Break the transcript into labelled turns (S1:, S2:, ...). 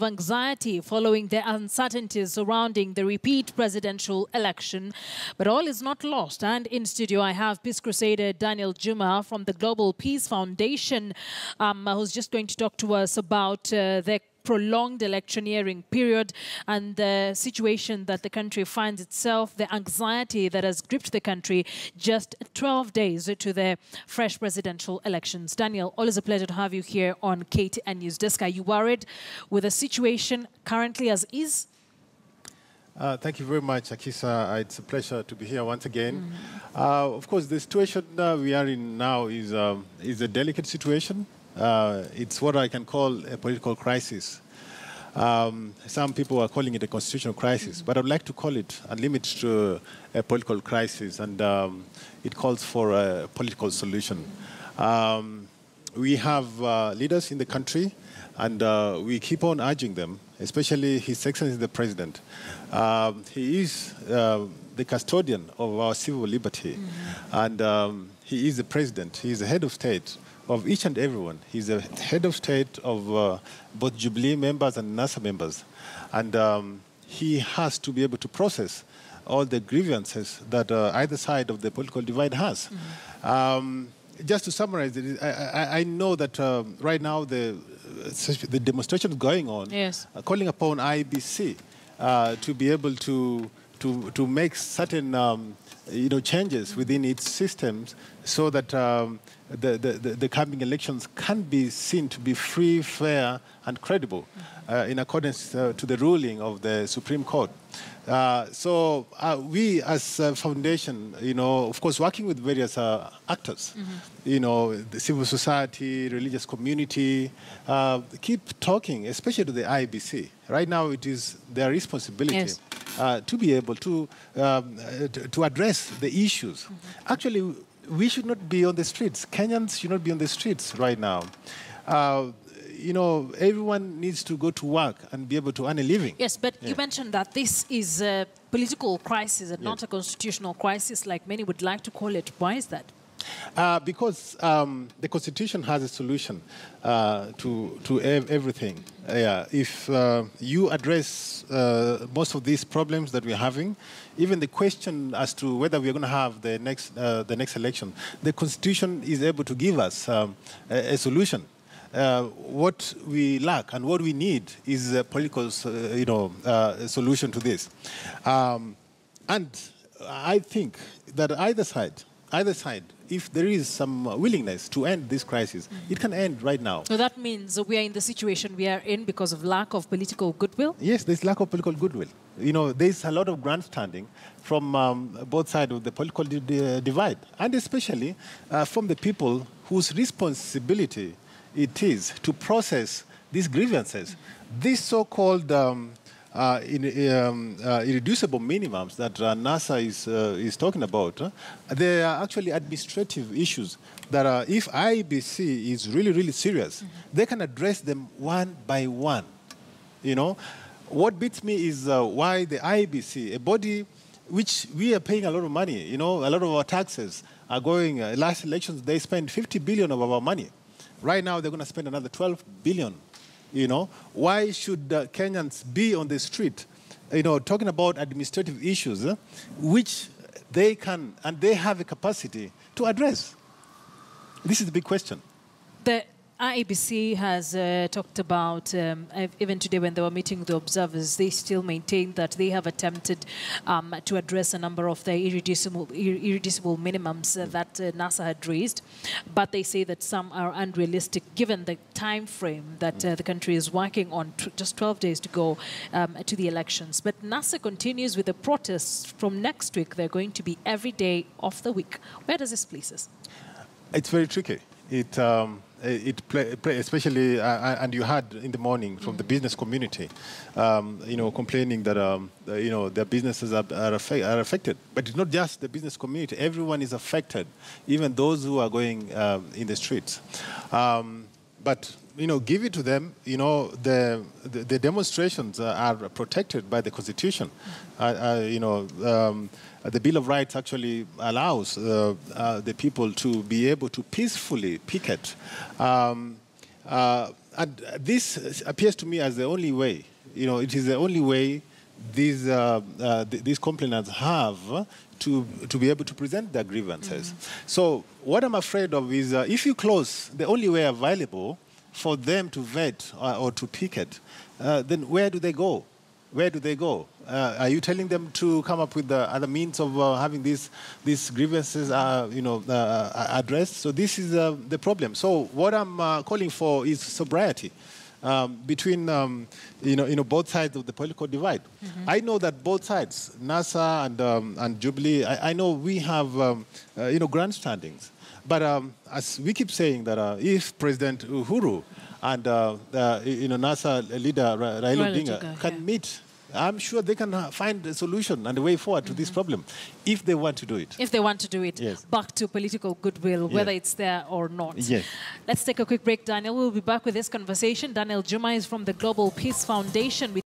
S1: of anxiety following the uncertainties surrounding the repeat presidential election. But all is not lost. And in studio, I have Peace Crusader Daniel Juma from the Global Peace Foundation, who's just going to talk to us about the prolonged electioneering period and the situation that the country finds itself, the anxiety that has gripped the country just 12 days to the fresh presidential elections. Daniel, always a pleasure to have you here on KTN News Desk. Are you worried with the situation currently as is?
S2: Thank you very much, Akisa. It's a pleasure to be here once again. Of course, the situation we are in now is a delicate situation. It's what I can call a political crisis. Some people are calling it a constitutional crisis, but I'd like to call it and limit it to a political crisis, and it calls for a political solution. We have leaders in the country, and we keep on urging them, especially His Excellency the President. He is the custodian of our civil liberty, and he is the President. He is the head of state of each and everyone. He's the head of state of both Jubilee members and NASA members. And he has to be able to process all the grievances that either side of the political divide has. Just to summarize it, I know that right now the demonstration is going on,
S1: yes, calling
S2: upon IEBC to be able to make certain changes within its systems so that the coming elections can be seen to be free, fair, and credible in accordance to the ruling of the Supreme Court. So we, as a foundation, of course, working with various actors, the civil society, religious community, keep talking, especially to the IEBC. Right now, it is their responsibility, yes, to be able to address the issues. Actually, we should not be on the streets. Kenyans should not be on the streets right now. Everyone needs to go to work and be able to earn a living.
S1: Yes, but you mentioned that this is a political crisis and not a constitutional crisis like many would like to call it. Why is that?
S2: Because the Constitution has a solution to everything. If you address most of these problems that we're having, even the question as to whether we're going to have the next election, the Constitution is able to give us a solution. What we lack and what we need is a political, solution to this. And I think that either side, if there is some willingness to end this crisis, it can end right now.
S1: So that means we are in the situation we are in because of lack of political goodwill?
S2: Yes, there's lack of political goodwill. There's a lot of grandstanding from both sides of the political divide, and especially from the people whose responsibility it is to process these grievances. These so-called irreducible minimums that NASA is talking about, they are actually administrative issues that if IEBC is really, really serious, they can address them one by one. What beats me is why the IEBC, a body which we are paying a lot of money, a lot of our taxes are going, last elections they spent 50 billion of our money. Right now they're going to spend another 12 billion. Why should Kenyans be on the street, talking about administrative issues, which they can and they have a capacity to address? This is the big question.
S1: The IEBC has talked about, even today when they were meeting the observers, they still maintain that they have attempted to address a number of the irreducible minimums that NASA had raised, but they say that some are unrealistic given the time frame that the country is working on, just 12 days to go to the elections. But NASA continues with the protests from next week. They're going to be every day of the week. Where does this place us?
S2: It's very tricky. Especially, and you heard in the morning from the business community, complaining that, their businesses are affected. But it's not just the business community. Everyone is affected, even those who are going in the streets. But, give it to them. The demonstrations are protected by the Constitution. The Bill of Rights actually allows the people to be able to peacefully picket. And this appears to me as the only way. You know, it is the only way these complainants have to be able to present their grievances. So what I'm afraid of is if you close the only way available for them to vet or to picket, then where do they go? Where do they go? Are you telling them to come up with the other means of having these grievances, addressed? So this is the problem. So what I'm calling for is sobriety between both sides of the political divide. I know that both sides, NASA and Jubilee, I know we have grandstandings. But as we keep saying that if President Uhuru and NASA leader Raila Odinga can meet, I'm sure they can find a solution and a way forward to this problem, if they want to do it.
S1: If they want to do it,
S2: yes.
S1: Back to political goodwill, whether it's there or not.
S2: Yes.
S1: Let's take a quick break, Daniel. We'll be back with this conversation. Daniel Juma is from the Global Peace Foundation.